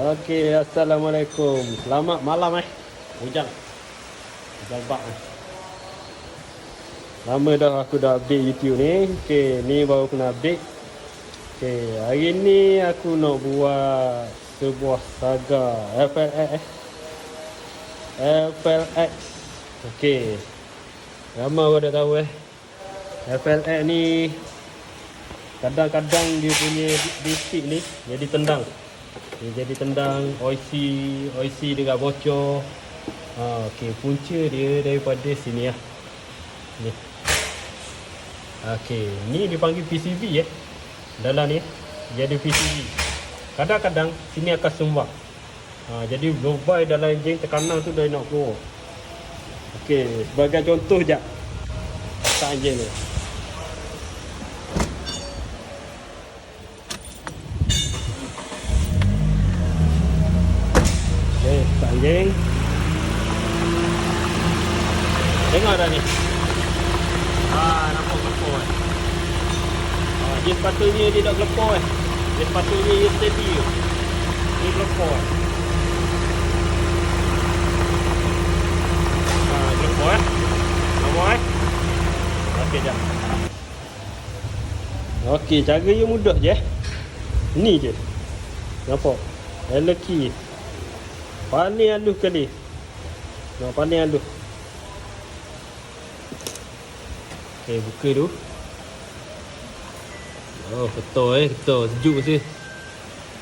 Okey, Assalamualaikum. Selamat malam Hujan. Hujan bak. Lama dah aku dah update YouTube ni. Okey, ni baru kena update. Okey, hari ni aku nak buat sebuah saga FLX. Okey. Ramai orang dah tahu FLX ni kadang-kadang dia punya basic ni jadi tendang. Dia jadi tendang, OIC dekat bocor. Okey, punca dia daripada sini Ni. Okey, ni dipanggil PCV Dalam ni jadi PCV. Kadang-kadang sini akan sumbat. Jadi lobai dalam enjin tekanan tu dah nak keluar. Okey, sebagai contoh je. Pasang enjin ni. Anjing. Tengok dah ni. Nampak gelepor dia sepatutnya dia tak gelepor Dia sepatutnya dia steady je. Ni gelepor gelepor Nampak Okey, jap. Okey, cara dia mudah je Ni je. Nampak? Allen key paling halus sekali. Paling halus. Okey, buka tu. Ketul ketul. Sejuk je.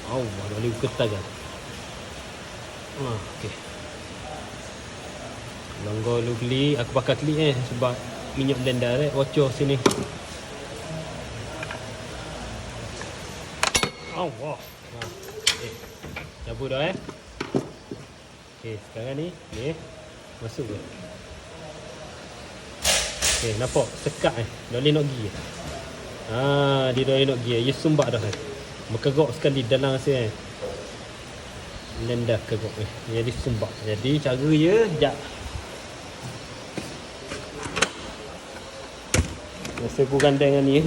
Dah boleh buka start kan. Okey. Kalau lu beli, aku pakai klik sebab minyak blender bocor sini. Allah. Cabut dah Okey, sekarang ni masuk ke. Okey, nampak sekat dah boleh nak pergi. Dia dah boleh nak pergi. Dia sumbat dah berkerok sekali dalam rasa Blender kerok jadi sumbat. Jadi cara dia sekejap. Rasa aku gandeng dengan ni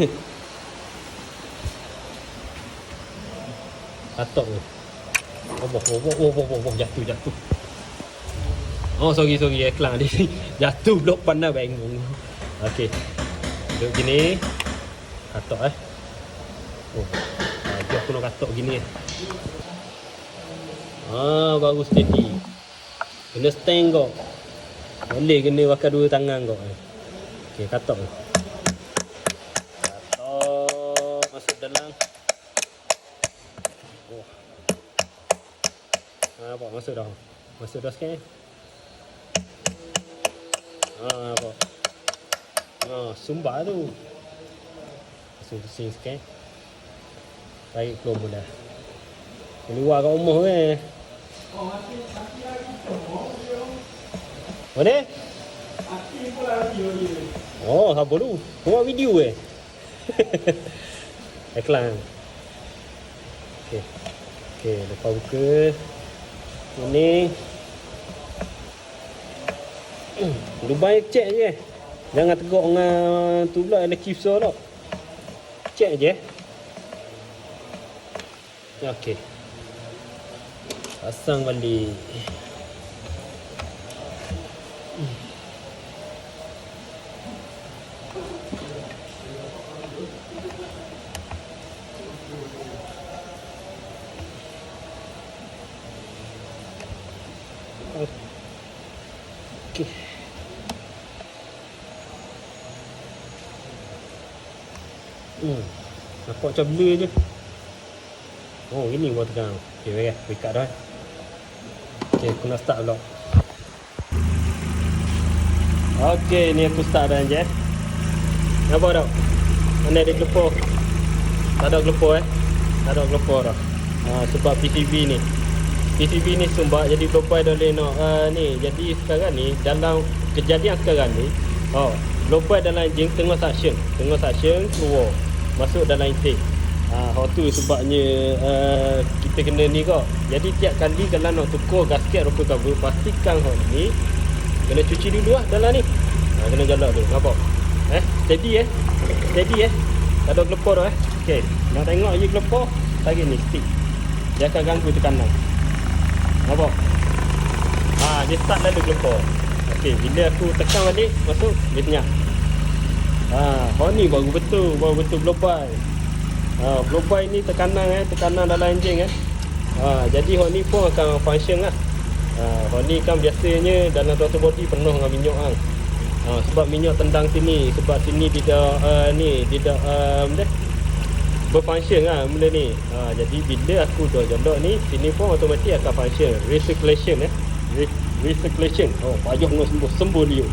Atok jatuh. Sorry kelang dia jatuh blok pandai bangun. Okey, duduk gini katok dia aku nak katok gini baru steady. Kena stand kau, boleh kena pakai dua tangan kau. Okey, katok masuk dalam. Masuk dah sikit sumbat tu. Masuk sini sikit. Tarik keluar mula. Keluar kat rumah Mana? Apa tu? Buat video Iklan. Okey, lepas buka ni lu baik cek je. Jangan tegak dengan tu pula ada kifsor tau. Cek je. Okey. Pasang balik. Okey. Nampak macam blur je. Ini buat tegang. Okey, dekat dah. Okey, aku nak start pula. Okey, ni aku start dah je. Nampak tak? Mana ada gelepor? Tak ada gelepor Tak ada gelepor dah. Sebab PCV ni sumbat jadi lobai dah boleh nak ni. Jadi sekarang ni dalam kejadian sekarang ni lobai dalam enjin tengah suction keluar masuk dalam intake. Tu sebabnya kita kena ni kau. Jadi tiap kali kalau nak tukar gasket rubber cover, pastikan ni kena cuci dulu dalam ni. Kena jalak tu. Nampak? Steady Tak ada gelepor dah Okey, nak tengok je gelepor, tarik ni stick. Dia akan ganggu tekanan. Nampak? Dia start lalu keluar. Okey, bila aku tekan balik, masuk, dia senyap. Ni baru betul blow by. Blow by ni tekanan dalam enjin jadi hot ni pun akan function lah. Hot ni kan biasanya dalam throttle body penuh dengan minyak kan. Sebab minyak tendang sini, sebab sini tidak berfunction lah benda ni. Jadi bila aku dah jondok ni, sini pun automatik akan function. Recirculation recirculation. Payah nak sembuh dia.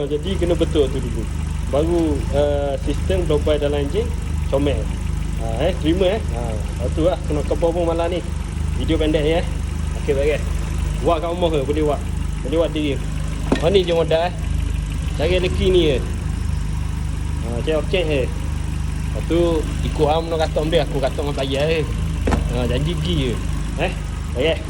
Jadi kena betul tu dulu. Baru sistem blow by dalam enjin comel. Terima Lepas tu lah kena kebor pun malam ni. Video pendek ni Okey baik Wak kat rumah ke? Boleh wak diri. Ni je modal Cari leki ni je. Okey Lepas tu ikut nak kata dia, aku kata dengan payah janji pergi je. Baik